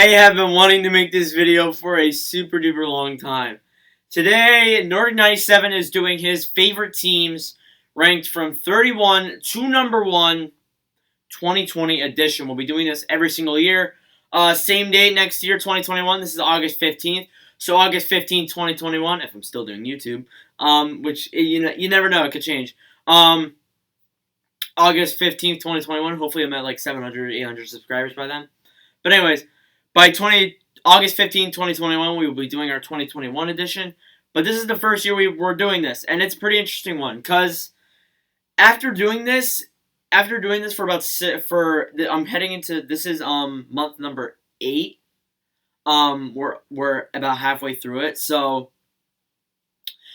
I have been wanting to make this video for a super duper long time. Today, Nordic 97 is doing his favorite teams ranked from 31 to number 1 2020 edition. We'll be doing this every single year. Same date next year, 2021. This is August 15th. So August 15th, 2021, if I'm still doing YouTube, which, you never know, it could change. August 15th, 2021. Hopefully I'm at like 700, 800 subscribers by then. But anyways, by August 15th, 2021, we will be doing our 2021 edition. But this is the first year we're doing this, and it's a pretty interesting one because after doing this for I'm heading into this is month number 8. We're about halfway through it, so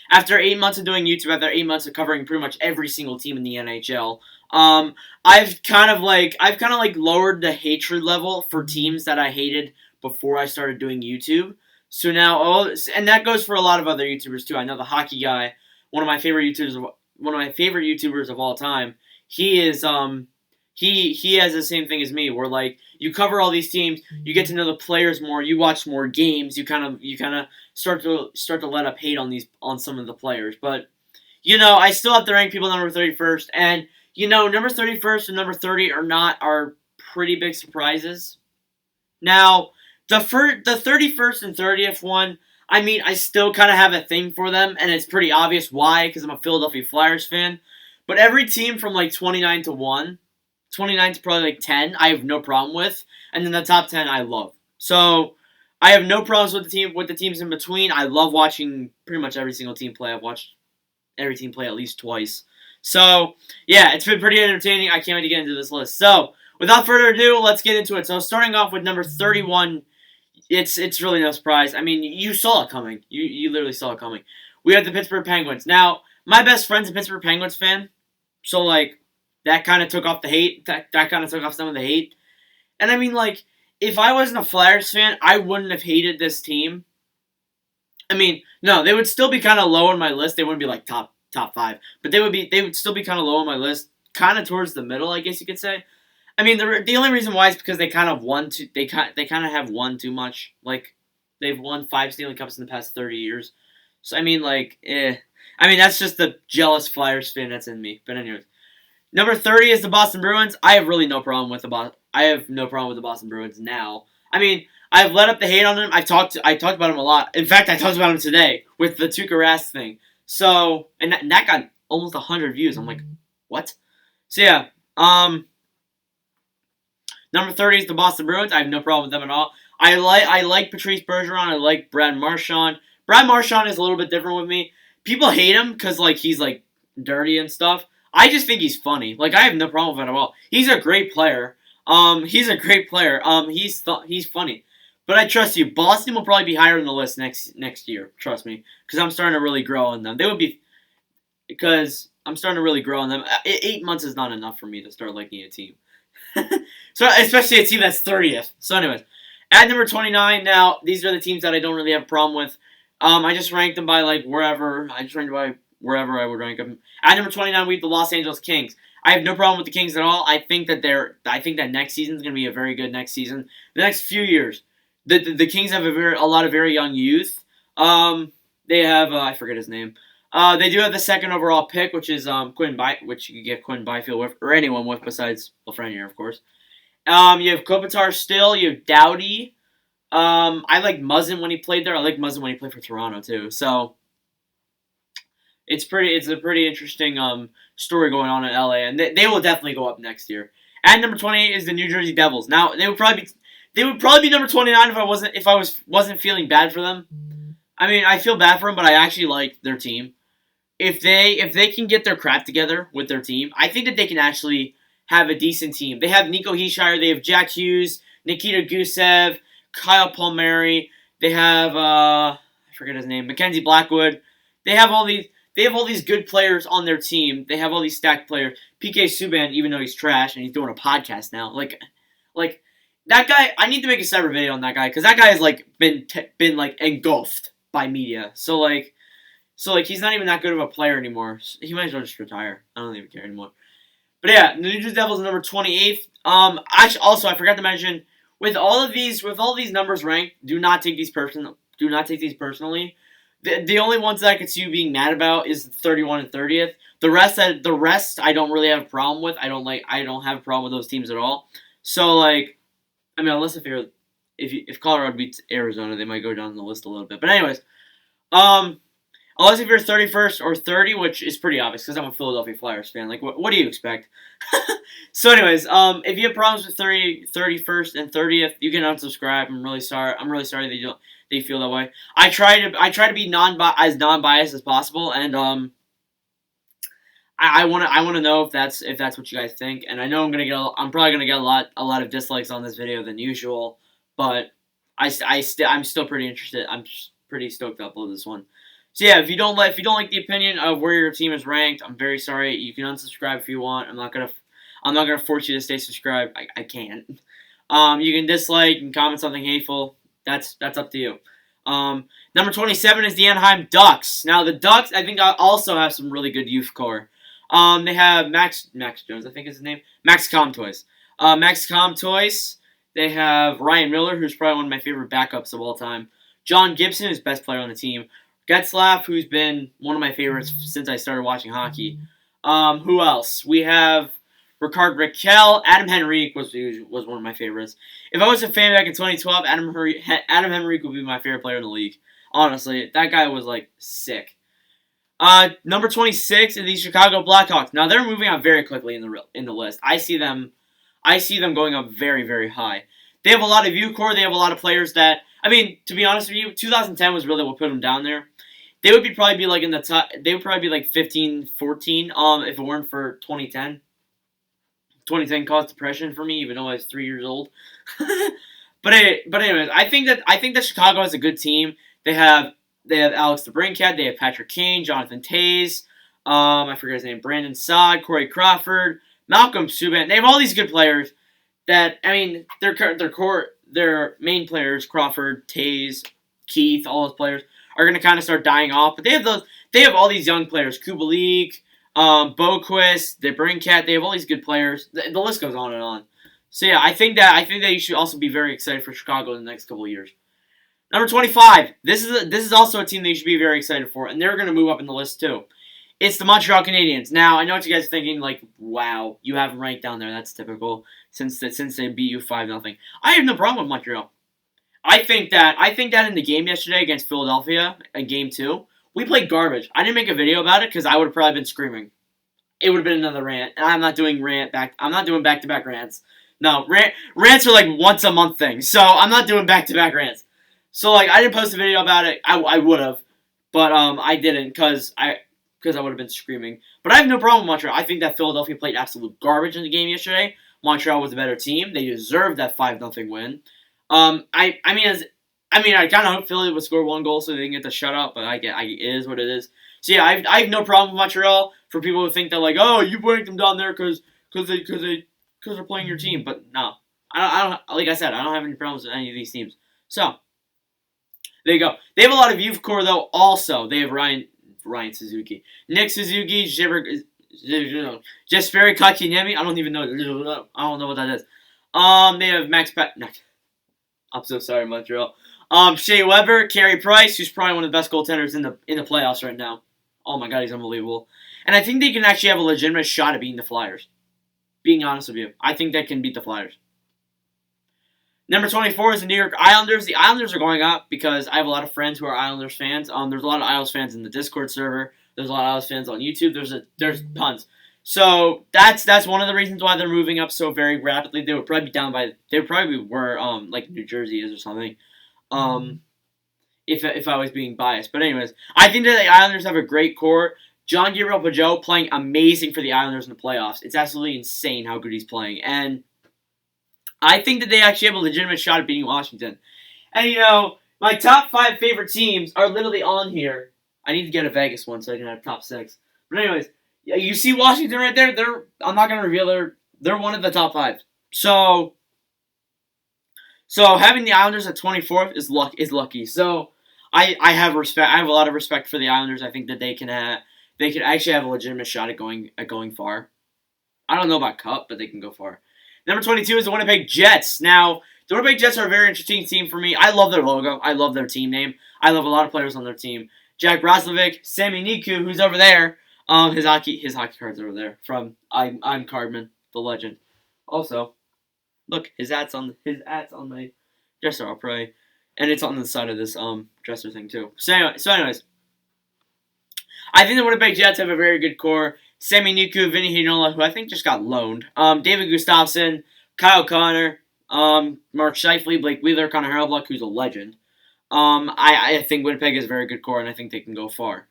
after 8 months of doing YouTube, after 8 months of covering pretty much every single team in the NHL, I've kind of lowered the hatred level for teams that I hated before I started doing YouTube. So now, and that goes for a lot of other YouTubers too. I know the hockey guy, one of my favorite YouTubers of all time. He is he has the same thing as me, where like you cover all these teams, you get to know the players more, you watch more games, you kind of start to let up hate on some of the players. But I still have to rank people number 31st, and number 31st and number 30 are pretty big surprises. Now, the 31st and 30th one, I mean, I still kind of have a thing for them, and it's pretty obvious why, because I'm a Philadelphia Flyers fan. But every team from like 29 to 1, 29 to probably like 10, I have no problem with, and then the top 10 I love. So I have no problems with the teams in between. I love watching pretty much every single team play. I've watched every team play at least twice. So yeah, it's been pretty entertaining. I can't wait to get into this list. So without further ado, let's get into it. So starting off with number 31, it's really no surprise. I mean, you saw it coming. You literally saw it coming. We have the Pittsburgh Penguins. Now, my best friend's a Pittsburgh Penguins fan, so like that kind of took off the hate. That kind of took off some of the hate. And I mean, like, if I wasn't a Flyers fan, I wouldn't have hated this team. I mean, no, they would still be kind of low on my list. They wouldn't be like top 5, but they would still be kind of low on my list, kind of towards the middle, I guess you could say. I mean, the only reason why is because they kind of have won too much. Like, they've won 5 Stanley Cups in the past 30 years. So I mean, like, I mean, that's just the jealous Flyers fan that's in me. But anyways, number 30 is the Boston Bruins. I have really no problem with the Boston Bruins now. I mean, I've let up the hate on them. I talked about them a lot. In fact, I talked about them today with the Tuukka Rask thing. So, and that got almost 100 views. I'm like, what? So yeah, number 30 is the Boston Bruins. I have no problem with them at all. I like Patrice Bergeron. I like Brad Marchand. Brad Marchand is a little bit different with me. People hate him because like he's like dirty and stuff. I just think he's funny. Like, I have no problem with it at all. He's a great player. He's He's funny. But I trust you. Boston will probably be higher on the list next year. Trust me, because I'm starting to really grow on them. Because I'm starting to really grow on them. 8 months is not enough for me to start liking a team. So especially a team that's 30th. So anyways, at number 29. Now, these are the teams that I don't really have a problem with. I just ranked them by like wherever. I just ranked by wherever I would rank them. At number 29, we have the Los Angeles Kings. I have no problem with the Kings at all. I think that next season is going to be a very good next season. The next few years, the Kings have a lot of very young youth. They have I forget his name. They do have the second overall pick, which is which you could get Quinn Byfield with, or anyone with besides Lafreniere, of course. You have Kopitar still. You have Doughty. I like Muzzin when he played there. I like Muzzin when he played for Toronto too. So it's a pretty interesting story going on in LA, and they will definitely go up next year. At number 28 is the New Jersey Devils. Now they would probably be number 29 if I wasn't feeling bad for them. I mean, I feel bad for them, but I actually like their team. If they can get their crap together with their team, I think that they can actually have a decent team. They have Nico Hischier, they have Jack Hughes, Nikita Gusev, Kyle Palmieri. They have I forget his name, Mackenzie Blackwood. They have all these good players on their team. They have all these stacked players. PK Subban, even though he's trash and he's doing a podcast now, like that guy. I need to make a separate video on that guy because that guy has like been like engulfed by media. So he's not even that good of a player anymore. He might as well just retire. I don't even care anymore. But yeah, the New Jersey Devils are number 28th. Actually, also I forgot to mention with all these numbers ranked, do not take these personally. The only ones that I could see you being mad about is 31 and 30th. The rest I don't really have a problem with. I don't have a problem with those teams at all. So like, I mean, unless if Colorado beats Arizona, they might go down the list a little bit. But anyways, um, unless if you're 31st or 30, which is pretty obvious because I'm a Philadelphia Flyers fan. Like, what do you expect? So, anyways, if you have problems with 31st and 30th, you can unsubscribe. I'm really sorry. I'm really sorry that you feel that way. I try to be as non-biased as possible, and I wanna know if that's what you guys think. And I know I'm probably gonna get a lot of dislikes on this video than usual, but I'm still pretty interested. Pretty stoked to upload this one. So yeah, if you don't like the opinion of where your team is ranked, I'm very sorry. You can unsubscribe if you want. I'm not gonna force you to stay subscribed. I can't. You can dislike and comment something hateful. That's up to you. Number 27 is the Anaheim Ducks. Now the Ducks, I think, also have some really good youth core. They have Max Jones, I think is his name. Max Comtois. Max Comtois. They have Ryan Miller, who's probably one of my favorite backups of all time. John Gibson is best player on the team. Getzlaff, who's been one of my favorites since I started watching hockey. Who else? We have Ricard Raquel. Adam Henrique was one of my favorites. If I was a fan back in 2012, Adam Henrique would be my favorite player in the league. Honestly, that guy was like sick. Number 26 is the Chicago Blackhawks. Now they're moving up very quickly in the list. I see them going up very, very high. They have a lot of youth core. They have a lot of players that, I mean, to be honest with you, 2010 was really what put them down there. They would probably be like in the top. They would probably be like 15, 14. If it weren't for 2010. 2010 caused depression for me, even though I was 3 years old. but anyways, I think that Chicago has a good team. They have Alex DeBrincat. They have Patrick Kane, Jonathan Toews. I forget his name. Brandon Saad, Corey Crawford, Malcolm Subban. They have all these good players. That, I mean, their main players, Crawford, Toews, Keith, all those players are going to kind of start dying off. But they have all these young players, Kubalik, Boquist, DeBrincat. They have all these good players. The list goes on and on. So yeah, I think that you should also be very excited for Chicago in the next couple of years. Number 25. This is also a team that you should be very excited for, and they're going to move up in the list too. It's the Montreal Canadiens. Now, I know what you guys are thinking, like, wow, you have them ranked down there. That's typical since they beat you 5-0. I have no problem with Montreal. I think that in the game yesterday against Philadelphia, in Game 2, we played garbage. I didn't make a video about it because I would have probably been screaming. It would have been another rant, and I'm not doing back-to-back rants. No, rants are like once a month things, so I'm not doing back-to-back rants. So like, I didn't post a video about it. I would have, but I didn't because I would have been screaming. But I have no problem with Montreal. I think that Philadelphia played absolute garbage in the game yesterday. Montreal was a better team. They deserved that 5-0 win. I kind of hope Philly would score one goal so they can get the shutout, but it is what it is. So yeah, I have no problem with Montreal. For people who think that like, oh, you ranked them down there because they're playing your team, but no, I don't. Like I said, I don't have any problems with any of these teams. So there you go. They have a lot of youth core though. Also, they have Ryan Suzuki, Nick Suzuki, Jesperi Kotkaniemi. I don't even know. I don't know what that is. They have Max Pat. No, I'm so sorry, Montreal. Shea Weber, Carey Price, who's probably one of the best goaltenders in the playoffs right now. Oh my God, he's unbelievable. And I think they can actually have a legitimate shot at beating the Flyers. Being honest with you, I think they can beat the Flyers. Number 24 is the New York Islanders. The Islanders are going up because I have a lot of friends who are Islanders fans. There's a lot of Isles fans in the Discord server. There's a lot of Isles fans on YouTube. There's tons. So that's one of the reasons why they're moving up so very rapidly. They would probably be down by where like New Jersey is or something. If I was being biased. But anyways, I think that the Islanders have a great core. John Gabriel Pageau playing amazing for the Islanders in the playoffs. It's absolutely insane how good he's playing. And I think that they actually have a legitimate shot at beating Washington. And, my top 5 favorite teams are literally on here. I need to get a Vegas one so I can have top 6. But anyways, you see Washington right there? I'm not going to reveal they're one of the top 5. So having the Islanders at 24th is lucky. So I have respect. I have a lot of respect for the Islanders. I think that they could actually have a legitimate shot at going far. I don't know about Cup, but they can go far. Number 22 is the Winnipeg Jets. Now, The Winnipeg Jets are a very interesting team for me. I love their logo. I love their team name. I love a lot of players on their team. Jack Roslovic, Sami Niku, who's over there. His hockey card's over there from I'm Cardman, the legend. Also, look, his at's on my dresser. I'll pray, and it's on the side of this dresser thing too. Anyways, I think the Winnipeg Jets have a very good core. Sami Niku, Vinny Hinola, who I think just got loaned. David Gustafsson, Kyle Connor, Mark Scheifele, Blake Wheeler, Connor Hellebuyck, who's a legend. I think Winnipeg is a very good core, and I think they can go far.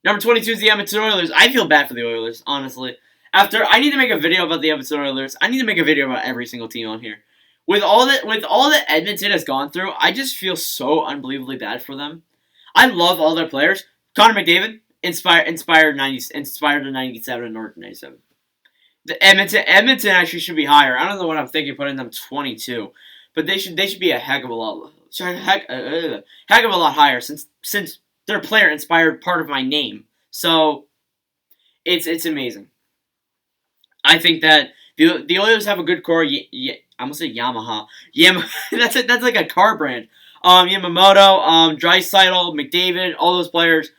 Number 22 is the Edmonton Oilers. I feel bad for the Oilers, honestly. I need to make a video about the Edmonton Oilers. I need to make a video about every single team on here. With all that Edmonton has gone through, I just feel so unbelievably bad for them. I love all their players. Connor McDavid inspired the 97 and North 97. The Edmonton actually should be higher. I don't know what I'm thinking, putting them 22, but they should be a heck of a lot higher since their player inspired part of my name. So it's amazing. I think that the Oilers have a good core. I'm gonna say Yamaha. That's like a car brand. Yamamoto, Draisaitl, McDavid, all those players.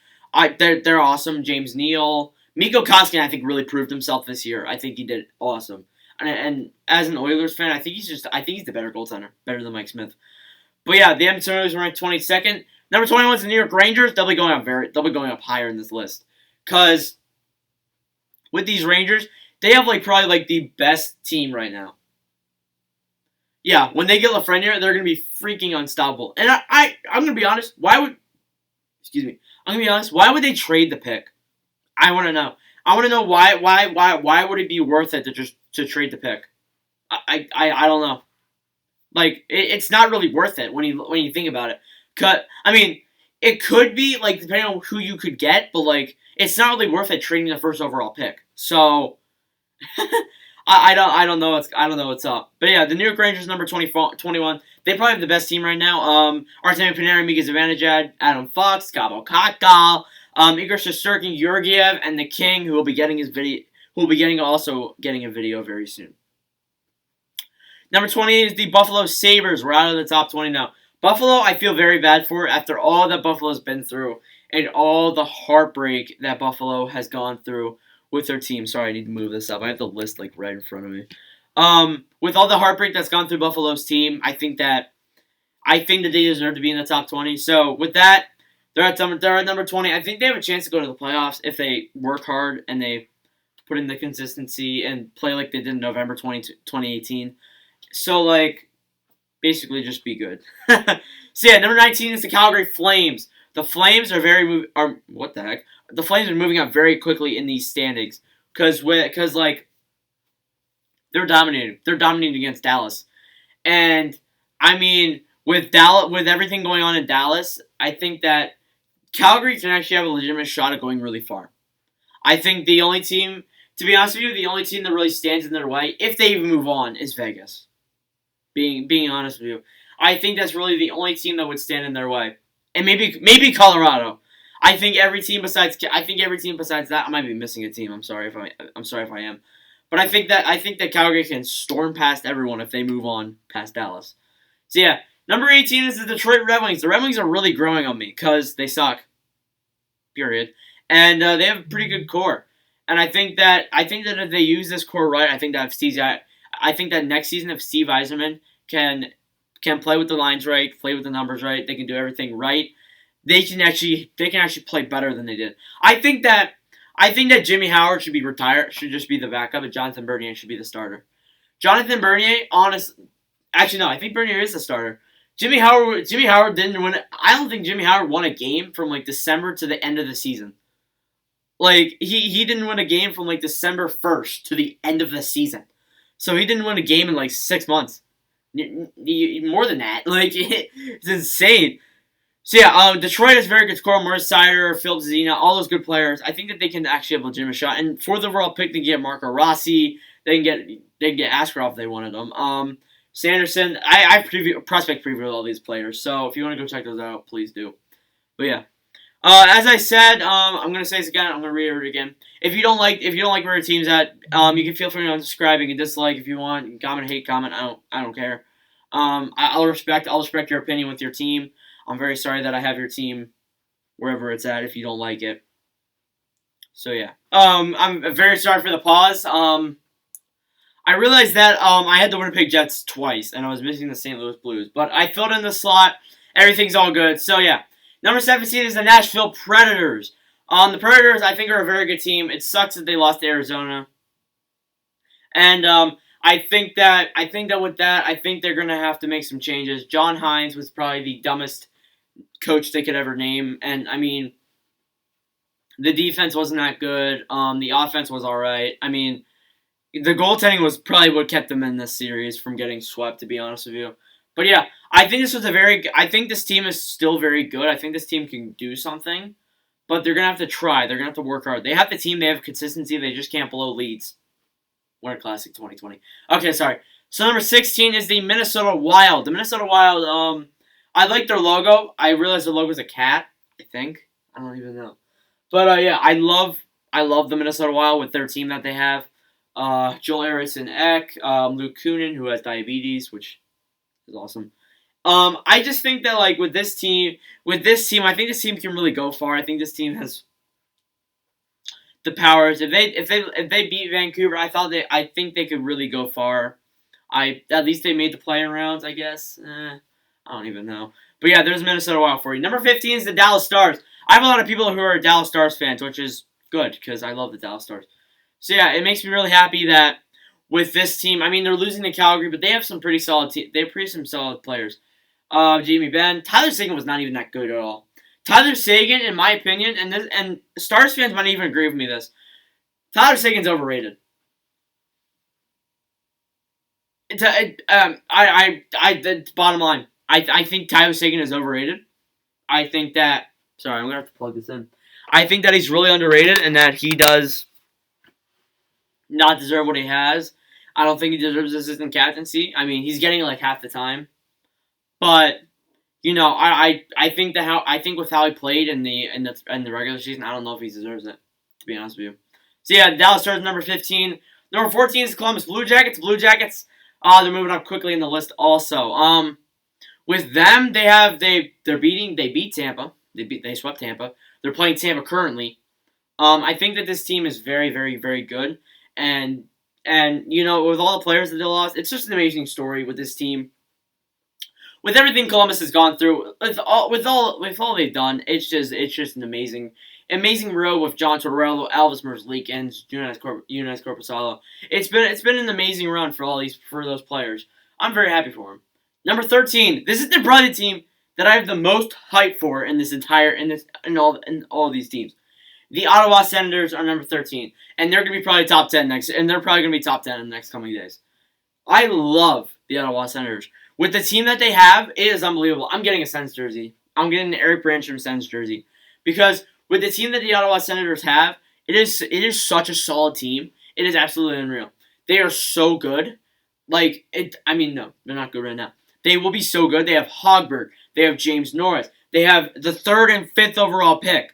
They're awesome. James Neal, Mikko Koskinen, I think really proved himself this year. I think he did awesome. And as an Oilers fan, I think he's the better goaltender, better than Mike Smith. But yeah, the Edmonton Oilers are ranked 22nd. Number 21 is the New York Rangers. They'll be going up higher in this list, cause with these Rangers, they have probably the best team right now. Yeah, when they get Lafreniere, they're gonna be freaking unstoppable. And I'm gonna be honest. I'm gonna be honest. Why would they trade the pick? I want to know. I want to know why would it be worth it to trade the pick? I don't know. It's not really worth it when you think about it. It could be depending on who you could get, but it's not really worth it trading the first overall pick. So I don't know what's up. But yeah, the New York Rangers number 21. They probably have the best team right now. Artemi Panarin, Mika Zibanejad, Adam Fox, Gabo Kakal, Igor Shesterkin, Georgiev, and the King, who will be getting a video very soon. Number 28 is the Buffalo Sabres. We're out of the top 20 now. Buffalo, I feel very bad for after all that Buffalo's been through and all the heartbreak that Buffalo has gone through with their team. Sorry, I need to move this up. I have the list right in front of me. With all the heartbreak that's gone through Buffalo's team, I think that they deserve to be in the top 20. So with that, they're at number 20. I think they have a chance to go to the playoffs if they work hard and they put in the consistency and play like they did in November 2018. So basically just be good. So yeah, number 19 is the Calgary Flames. The Flames what the heck? The Flames are moving up very quickly in these standings because they're dominating. They're dominating against Dallas, and with everything going on in Dallas, I think that Calgary can actually have a legitimate shot at going really far. I think the only team, to be honest with you, the only team that really stands in their way, if they even move on, is Vegas. Being honest with you, I think that's really the only team that would stand in their way, and maybe Colorado. I think every team besides that, I might be missing a team. I'm sorry if I am, but I think that Calgary can storm past everyone if they move on past Dallas. So yeah, number 18 is the Detroit Red Wings. The Red Wings are really growing on me because they suck. Period, and they have a pretty good core. And I think that if they use this core right, I think that next season if Steve Yzerman can play with the lines right, play with the numbers right, they can do everything right. They can actually play better than they did. I think that Jimmy Howard should be retired, should just be the backup, and Jonathan Bernier should be the starter. Jonathan Bernier, actually no, I think Bernier is the starter. Jimmy Howard didn't win. I don't think Jimmy Howard won a game from December to the end of the season. He didn't win a game from December 1st to the end of the season. So he didn't win a game in 6 months. More than that. It's insane. So yeah, Detroit has a very good score. Moritz Seider, Philip Zadina, all those good players. I think that they can actually have a legitimate shot. And for the overall pick, they can get Marco Rossi. They can get Askarov if they wanted them. Sanderson. I prospect preview all these players. So if you want to go check those out, please do. But yeah. As I said, I'm gonna say this again. I'm gonna reiterate it again. If you don't like where your team's at, you can feel free to unsubscribe. You can dislike if you want. You can comment, hate, comment. I don't care. I'll respect your opinion with your team. I'm very sorry that I have your team wherever it's at if you don't like it. So yeah. I'm very sorry for the pause. I realized that I had the Winnipeg Jets twice, and I was missing the St. Louis Blues, but I filled in the slot. Everything's all good. So yeah, number 17 is the Nashville Predators. The Predators, I think, are a very good team. It sucks that they lost to Arizona, and I think that with that, I think they're gonna have to make some changes. John Hines was probably the dumbest coach they could ever name, and I mean, the defense wasn't that good. The offense was all right. I mean, the goaltending was probably what kept them in this series from getting swept, to be honest with you. But yeah, I think this was a very. I think this team is still very good. I think this team can do something, but they're gonna have to try. They're gonna have to work hard. They have the team. They have consistency. They just can't blow leads. Winter Classic 2020. Okay, sorry. So number 16 is the Minnesota Wild. The Minnesota Wild. I like their logo. I realize their logo is a cat. I think. I don't even know. But yeah, I love the Minnesota Wild with their team that they have. Joel Eriksson Ek, Luke Kunin, who has diabetes, which is awesome. I just think that like with this team, I think this team can really go far. I think this team has the powers. If they beat Vancouver, I think they could really go far. At least they made the playing rounds, I guess. I don't even know. But yeah, there's Minnesota Wild for you. Number 15 is the Dallas Stars. I have a lot of people who are Dallas Stars fans, which is good because I love the Dallas Stars. So yeah, it makes me really happy that with this team, I mean they're losing to Calgary, but they have some pretty solid. They have pretty some solid players. Jamie Benn, Tyler Seguin was not even that good at all. Tyler Seguin, in my opinion, and Stars fans might even agree with me this. Tyler Seguin's overrated. The bottom line. I think Tyler Seguin is overrated. I think that. Sorry, I'm gonna have to plug this in. I think that he's really underrated and that he does not deserve what he has. I don't think he deserves assistant captaincy. I mean, he's getting like half the time, but I think with how he played in the regular season, I don't know if he deserves it. To be honest with you. So yeah, Dallas Stars number 15. Number 14 is the Columbus Blue Jackets. Blue Jackets. They're moving up quickly in the list. Also, with them, they beat Tampa. They swept Tampa. They're playing Tampa currently. I think that this team is very, very, very good, and with all the players that they lost, it's just an amazing story with this team. With everything Columbus has gone through, with all they've done, it's just an amazing road with John Tortorella, Alvis Merzlik, and Younes Corposalo. It's been an amazing run for those players. I'm very happy for them. Number 13. This is the probably team that I have the most hype for in all of these teams. The Ottawa Senators are number 13, and they're gonna be probably top 10 next, and they're probably gonna be top 10 in the next coming days. I love the Ottawa Senators. With the team that they have, it is unbelievable. I'm getting a Sens jersey. I'm getting an Eric Branstrom Sens jersey because with the team that the Ottawa Senators have, it is such a solid team. It is absolutely unreal. They are so good. Like it. I mean, no, they're not good right now. They will be so good. They have Hogberg. They have James Norris. They have the third and fifth overall pick,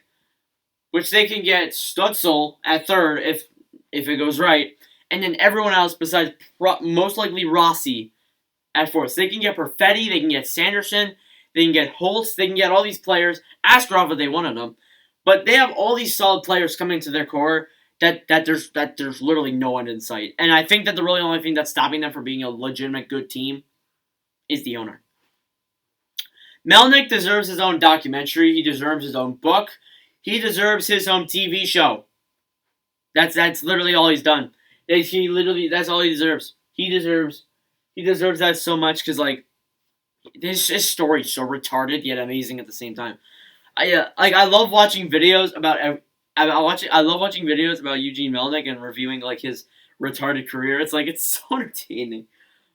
which they can get Stutzel at third if it goes right, and then everyone else besides most likely Rossi at fourth. So they can get Perfetti, they can get Sanderson, they can get Holtz, they can get all these players. Askarov if they wanted them, but they have all these solid players coming to their core that there's literally no end in sight. And I think that the really only thing that's stopping them from being a legitimate good team is the owner. Melnick deserves his own documentary. He deserves his own book. He deserves his own TV show. That's literally all he's done. That's all he deserves. He deserves that so much because like his story's so retarded yet amazing at the same time. I love watching videos I love watching videos about Eugene Melnick and reviewing like his retarded career. It's so entertaining.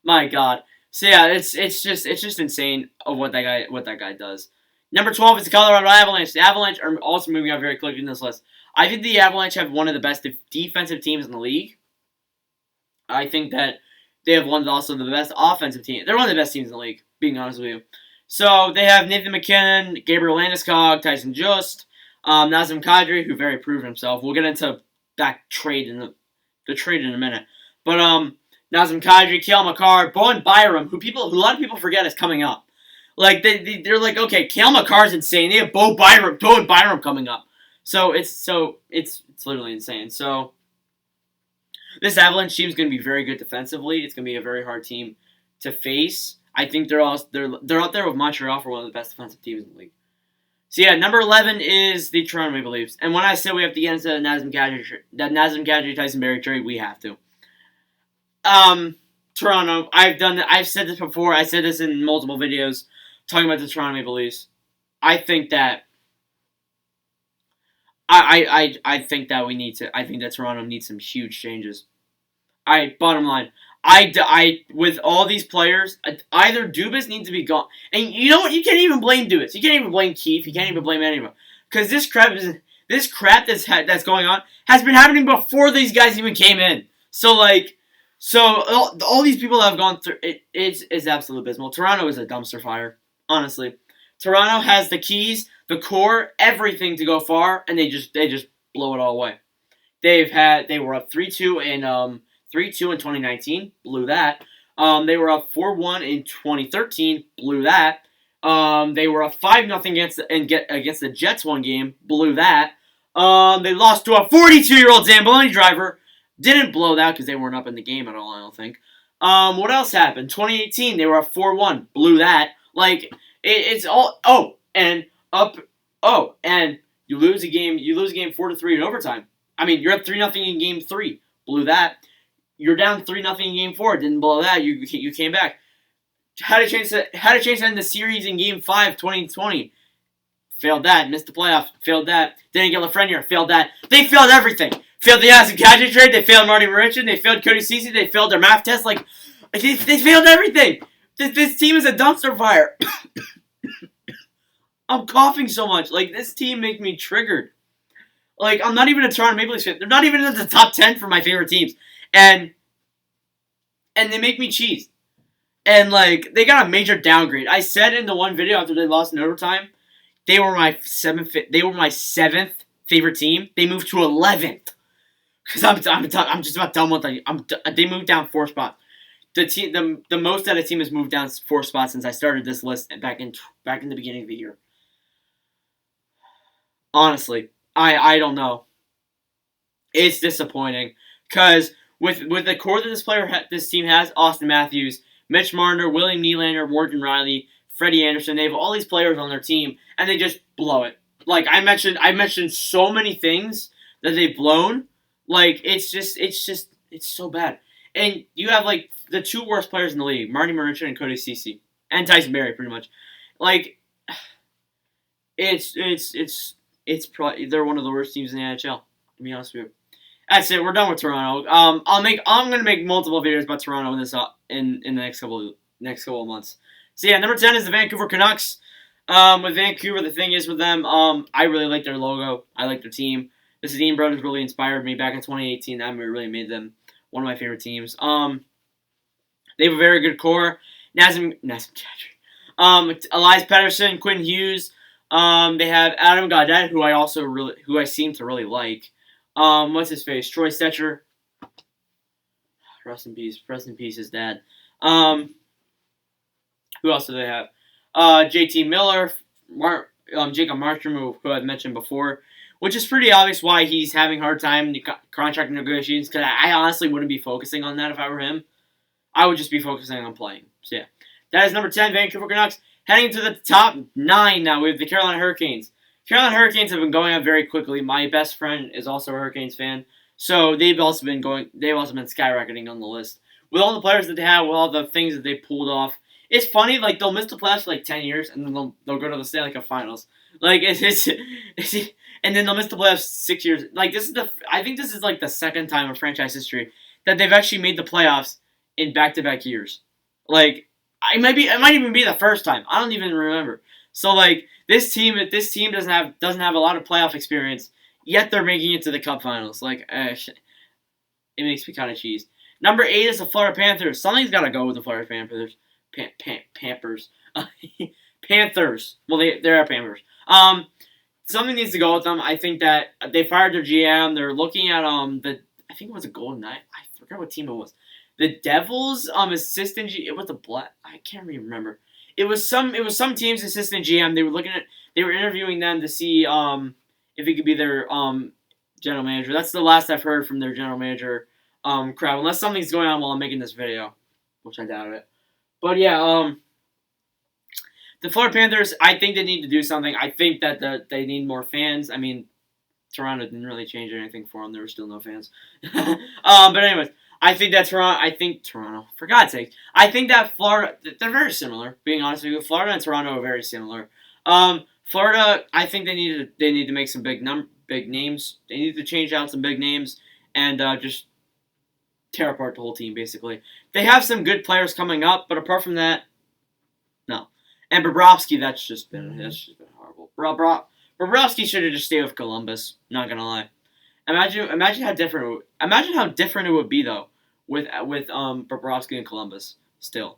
My God. So yeah, it's just insane of what that guy does. Number 12 is the Colorado Avalanche. The Avalanche are also moving up very quickly in this list. I think the Avalanche have one of the best defensive teams in the league. I think that they have also the best offensive team. They're one of the best teams in the league, being honest with you. So they have Nathan McKinnon, Gabriel Landeskog, Tyson Jost, Nazem Kadri, who very proved himself. We'll get into that trade in the trade in a minute. But Nazem Kadri, Cale Makar, Bowen Byram, who a lot of people forget is coming up. Like they're like, okay, Cale Makar's insane. They have Bowen Byram coming up. So it's literally insane. So this Avalanche team is going to be very good defensively. It's going to be a very hard team to face. I think they're up there with Montreal for one of the best defensive teams in the league. So yeah, number 11 is the Toronto Maple Leafs. And when I say we have to get into the Nazem Kadri Tyson Barrie trade, we have to. Toronto. I've said this before. I said this in multiple videos talking about the Toronto Maple Leafs. I think that I think that we need to. I think that Toronto needs some huge changes. Bottom line, with all these players, either Dubas needs to be gone, and you know what? You can't even blame Dubas. You can't even blame Keefe. You can't even blame anyone, because this crap that's going on has been happening before these guys even came in. So all these people that have gone through it's absolutely abysmal. Toronto is a dumpster fire, honestly. Toronto has the keys, the core, everything to go far, and they just blow it all away. They were up 3-2 in 3-2 in 2019, blew that. They were up 4-1 in 2013, blew that. They were up 5-0 against the Jets one game, blew that. They lost to a 42-year-old Zamboni driver, didn't blow that because they weren't up in the game at all, I don't think. What else happened? 2018, they were up 4-1, blew that. It's all and you lose a game 4-3 in overtime. I mean, you're up 3-0 in game 3, blew that. You're down 3-0 in game 4, didn't blow that. You came back. Had a chance to end the series in game 5, 2020. Failed that. Missed the playoffs. Failed that. Didn't get Lafreniere. Failed that. They failed everything. Failed the Nazem Kadri trade. They failed Marty Marincin. They failed Cody Ceci. They failed their math test. They failed everything. This team is a dumpster fire. I'm coughing so much. This team makes me triggered. I'm not even a Toronto Maple Leafs fan. They're not even in the top 10 for my favorite teams. And they make me cheese. And they got a major downgrade. I said in the one video after they lost in overtime, they were my seventh favorite team. They moved to 11th. Because I'm just about done with them. They moved down 4 spots. The most that a team has moved down 4 spots since I started this list back in the beginning of the year. Honestly, I don't know. It's disappointing because with the core that this team has, Austin Matthews, Mitch Marner, William Nylander, Morgan Riley, Freddie Anderson, they have all these players on their team and they just blow it. I mentioned so many things that they've blown. It's so bad. And you have the 2 worst players in the league, Marty Marincin and Cody Ceci, and Tyson Barrie, pretty much. It's probably they're one of the worst teams in the NHL. To be honest with you. That's it. We're done with Toronto. I'm gonna make multiple videos about Toronto in the next couple of months. So yeah, number 10 is the Vancouver Canucks. With Vancouver, the thing is with them, I really like their logo. I like their team. The Sedin brothers really inspired me back in 2018. That really made them one of my favorite teams. They have a very good core. Nazem Kadri. Elias Pettersson, Quinn Hughes. They have Adam Gaudette, who I seem to really like. What's his face? Troy Stecher. Rest in peace, his dad. Who else do they have? JT Miller, Jacob Markstrom, who I've mentioned before, which is pretty obvious why he's having a hard time in contract negotiations, because I honestly wouldn't be focusing on that if I were him. I would just be focusing on playing. So yeah. That is number 10, Vancouver Canucks. Heading to the top 9 now, we have the Carolina Hurricanes. Carolina Hurricanes have been going up very quickly. My best friend is also a Hurricanes fan. So they've also been skyrocketing on the list. With all the players that they have, with all the things that they pulled off. It's funny, they'll miss the playoffs for 10 years, and then they'll go to the Stanley Cup Finals. And then they'll miss the playoffs 6 years. I think this is the second time in franchise history that they've actually made the playoffs in back-to-back years. It might even be the first time. I don't even remember. So this team doesn't have a lot of playoff experience, yet they're making it to the Cup Finals. It makes me kind of cheese. Number 8 is the Florida Panthers. Something's got to go with the Florida Panthers. Pampers. Panthers. Well, they're Pampers. Something needs to go with them. I think that they fired their GM. They're looking at I think it was a Golden Knight. I forgot what team it was. The Devils assistant G, it was a black, I can't even remember. It was some team's assistant GM. They were interviewing them to see if he could be their general manager. That's the last I've heard from their general manager crowd, unless something's going on while I'm making this video, which I doubt it. But yeah, the Florida Panthers, I think they need to do something. I think that they need more fans. I mean, Toronto didn't really change anything for them. There were still no fans. But anyways, I think that Toronto. I think Toronto. For God's sake, I think that Florida. They're very similar. Being honest with you, Florida and Toronto are very similar. Florida. I think they need to make some big names. They need to change out some big names and just tear apart the whole team. Basically, they have some good players coming up, but apart from that, no. And Bobrovsky, that's just been horrible. Bobrovsky should have just stayed with Columbus. Not gonna lie. Imagine how different it would be though with Bobrovsky and Columbus still.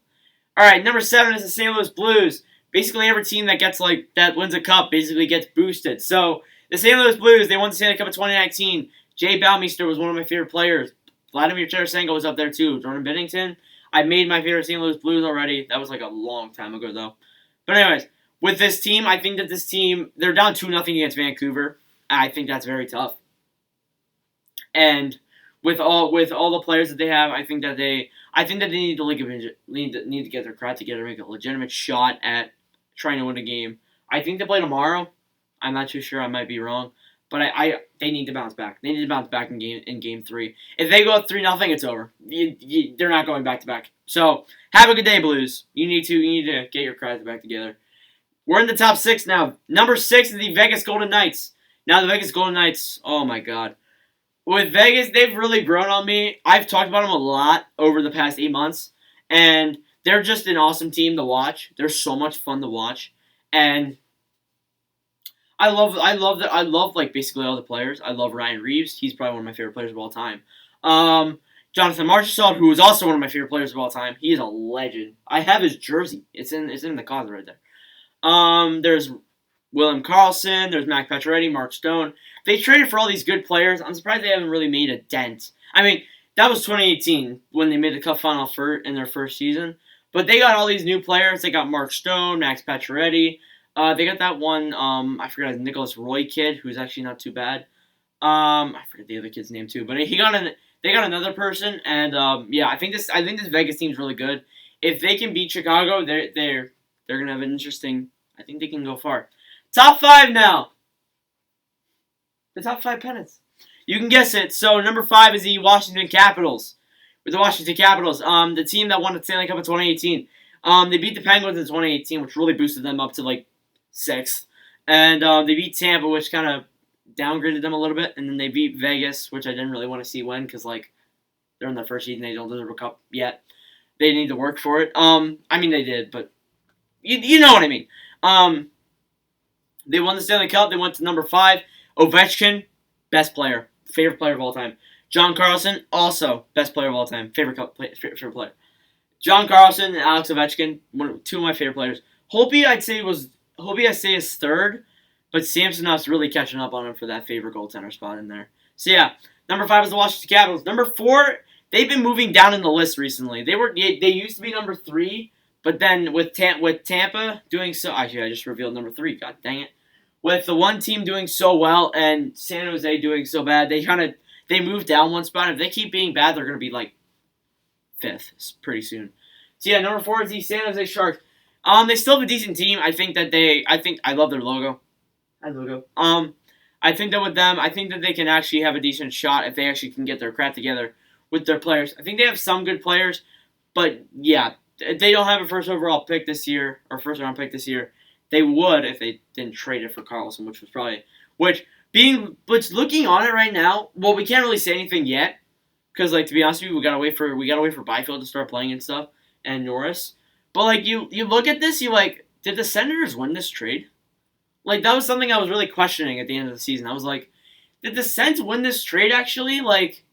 All right, number 7 is the St. Louis Blues. Basically, every team that wins a cup basically gets boosted. So the St. Louis Blues, they won the Stanley Cup in 2019. Jay Bouwmeester was one of my favorite players. Vladimir Tarasenko was up there too. Jordan Binnington. I made my favorite St. Louis Blues already. That was like a long time ago though. But anyways, with this team, I think that this team, they're down 2-0 against Vancouver. I think that's very tough. And with all the players that they have, I think that they need to get their crowd together, make a legitimate shot at trying to win a game. I think they play tomorrow. I'm not too sure. I might be wrong, but they need to bounce back. They need to bounce back in game 3. If they go up 3-0, it's over. They're not going back to back. So have a good day, Blues. You need to get your crowd back together. We're in the top 6 now. Number 6 is the Vegas Golden Knights. Now the Vegas Golden Knights. Oh my God. With Vegas, they've really grown on me. I've talked about them a lot over the past 8 months, and they're just an awesome team to watch. They're so much fun to watch, and I love like basically all the players. I love Ryan Reeves. He's probably one of my favorite players of all time. Jonathan Marchessault, who is also one of my favorite players of all time. He is a legend. I have his jersey. It's in the closet right there. There's William Karlsson. There's Max Pacioretty, Mark Stone. They traded for all these good players. I'm surprised they haven't really made a dent. I mean, that was 2018 when they made the Cup final in their first season. But they got all these new players. They got Mark Stone, Max Pacioretty. They got that one, I forgot his Nicholas Roy kid, who's actually not too bad. I forget the other kid's name too, but they got another person, and yeah, I think this Vegas team's really good. If they can beat Chicago, they're gonna have an interesting. I think they can go far. Top 5 now. The top 5 pennants. You can guess it. So number 5 is the Washington Capitals. With the Washington Capitals, the team that won the Stanley Cup in 2018. They beat the Penguins in 2018, which really boosted them up to like 6th. And they beat Tampa, which kind of downgraded them a little bit. And then they beat Vegas, which I didn't really want to see win because like they're in their first season, they don't deserve a cup yet. They need to work for it. I mean they did, but you know what I mean. They won the Stanley Cup. They went to number 5. Ovechkin, best player, favorite player of all time. John Carlson, also best player of all time, favorite player. John Carlson and Alex Ovechkin, two of my favorite players. Holtby, I'd say is 3rd, but Samsonov's really catching up on him for that favorite goaltender spot in there. So yeah, number 5 is the Washington Capitals. Number 4, they've been moving down in the list recently. They used to be number 3, but then with Tampa doing so, actually I just revealed number 3. God dang it. With the one team doing so well and San Jose doing so bad, they moved down one spot. If they keep being bad, they're going to be like 5th pretty soon. So yeah, number 4 is the San Jose Sharks. They still have a decent team. I think I love their logo. I think that with them, I think that they can actually have a decent shot if they actually can get their crap together with their players. I think they have some good players, but yeah, they don't have a first round pick this year. They would if they didn't trade it for Carlson, looking on it right now, well, we can't really say anything yet because, like, to be honest with you, we gotta wait for Byfield to start playing and stuff and Norris. But like, you look at this, you like, did the Senators win this trade? Like, that was something I was really questioning at the end of the season. I was like, did the Sens win this trade actually? Like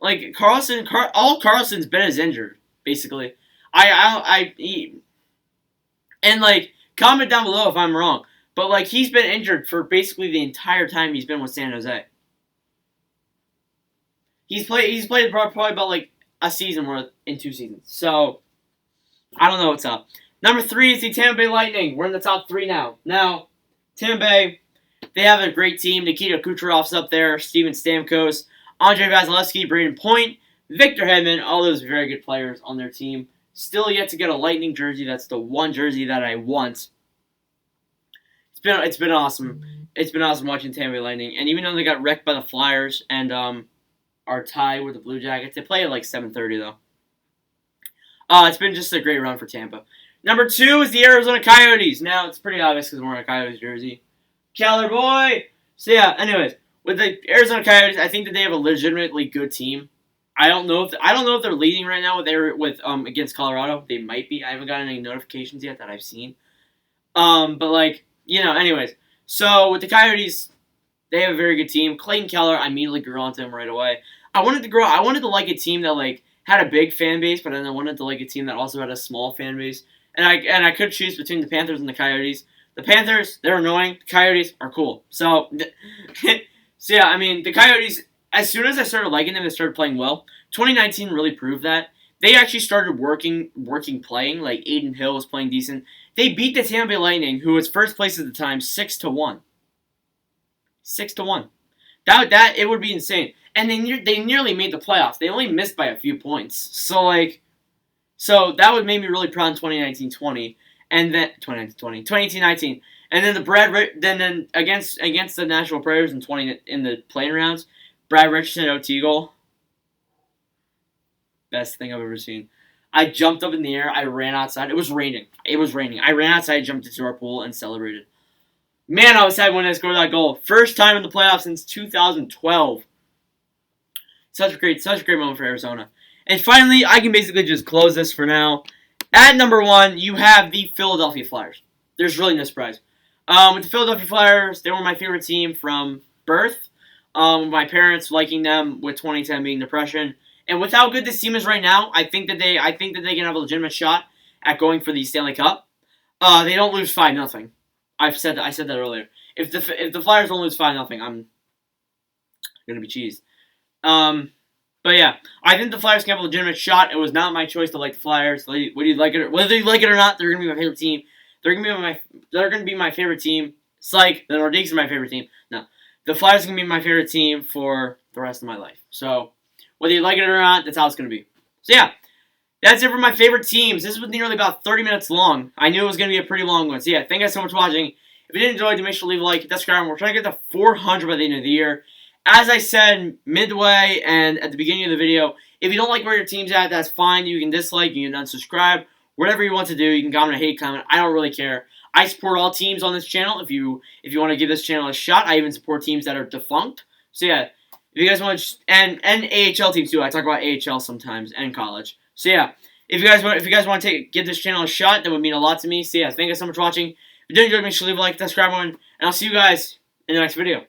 all Carlson's been is injured basically. And like, comment down below if I'm wrong. But like, he's been injured for basically the entire time he's been with San Jose. He's played probably about like a season worth in 2 seasons. So I don't know what's up. Number 3 is the Tampa Bay Lightning. We're in the top 3 now. Now, Tampa Bay, they have a great team. Nikita Kucherov's up there, Steven Stamkos, Andrei Vasilevsky, Braden Point, Victor Hedman, all those very good players on their team. Still yet to get a Lightning jersey. That's the one jersey that I want. It's been awesome. It's been awesome watching Tampa Bay Lightning. And even though they got wrecked by the Flyers and are tied with the Blue Jackets, they play at like 7:30 though. It's been just a great run for Tampa. Number 2 is the Arizona Coyotes. Now, it's pretty obvious because I'm wearing a Coyotes jersey. Keller boy! So, yeah, anyways. With the Arizona Coyotes, I think that they have a legitimately good team. I don't know if they're leading right now with against Colorado. They might be. I haven't gotten any notifications yet that I've seen. But, like, anyways. So, with the Coyotes, they have a very good team. Clayton Keller, I immediately grew onto him right away. I wanted to like a team that, like, had a big fan base, but then I wanted to like a team that also had a small fan base. And I could choose between the Panthers and the Coyotes. The Panthers, they're annoying. The Coyotes are cool. So, yeah, I mean, the Coyotes, as soon as I started liking them, they started playing well. 2019 really proved that. They actually started playing. Like, Aiden Hill was playing decent. They beat the Tampa Bay Lightning, who was first place at the time, 6-1. 6-1. That it would be insane. And they nearly made the playoffs. They only missed by a few points. So that would make me really proud in 2019-20, and then 2018-19, and then then against the Nashville Predators in the play-in rounds, Brad Richardson OT goal. Best thing I've ever seen. I jumped up in the air. I ran outside. It was raining. I ran outside, jumped into our pool, and celebrated. Man, I was sad when I scored that goal. First time in the playoffs since 2012. Such a great moment for Arizona. And finally, I can basically just close this for now. At number 1, you have the Philadelphia Flyers. There's really no surprise. With the Philadelphia Flyers, they were my favorite team from birth. My parents liking them with 2010 being depression. And with how good this team is right now, I think that they can have a legitimate shot at going for the Stanley Cup. They don't lose 5-0. I said that earlier. If the Flyers don't lose 5-0, I'm gonna be cheesed. But yeah, I think the Flyers can have a legitimate shot. It was not my choice to like the Flyers. Whether you like it or not, they're gonna be my favorite team. They're gonna be my favorite team. Psych, the Nordiques are my favorite team. No, the Flyers are gonna be my favorite team for the rest of my life. So whether you like it or not, that's how it's gonna be. So yeah, that's it for my favorite teams. This was nearly about 30 minutes long. I knew it was gonna be a pretty long one. So yeah, thank you guys so much for watching. If you did enjoy, do make sure to leave a like, hit that subscribe. We're trying to get to 400 by the end of the year. As I said midway and at the beginning of the video, if you don't like where your team's at, that's fine. You can dislike, you can unsubscribe, whatever you want to do. You can comment a hate comment. I don't really care. I support all teams on this channel. If you want to give this channel a shot, I even support teams that are defunct. So yeah, if you guys want to, and AHL teams too. I talk about AHL sometimes and college. So yeah, if you guys want to give this channel a shot, that would mean a lot to me. So yeah, thank you so much for watching. If you did enjoy, make sure to leave a like, subscribe, and I'll see you guys in the next video.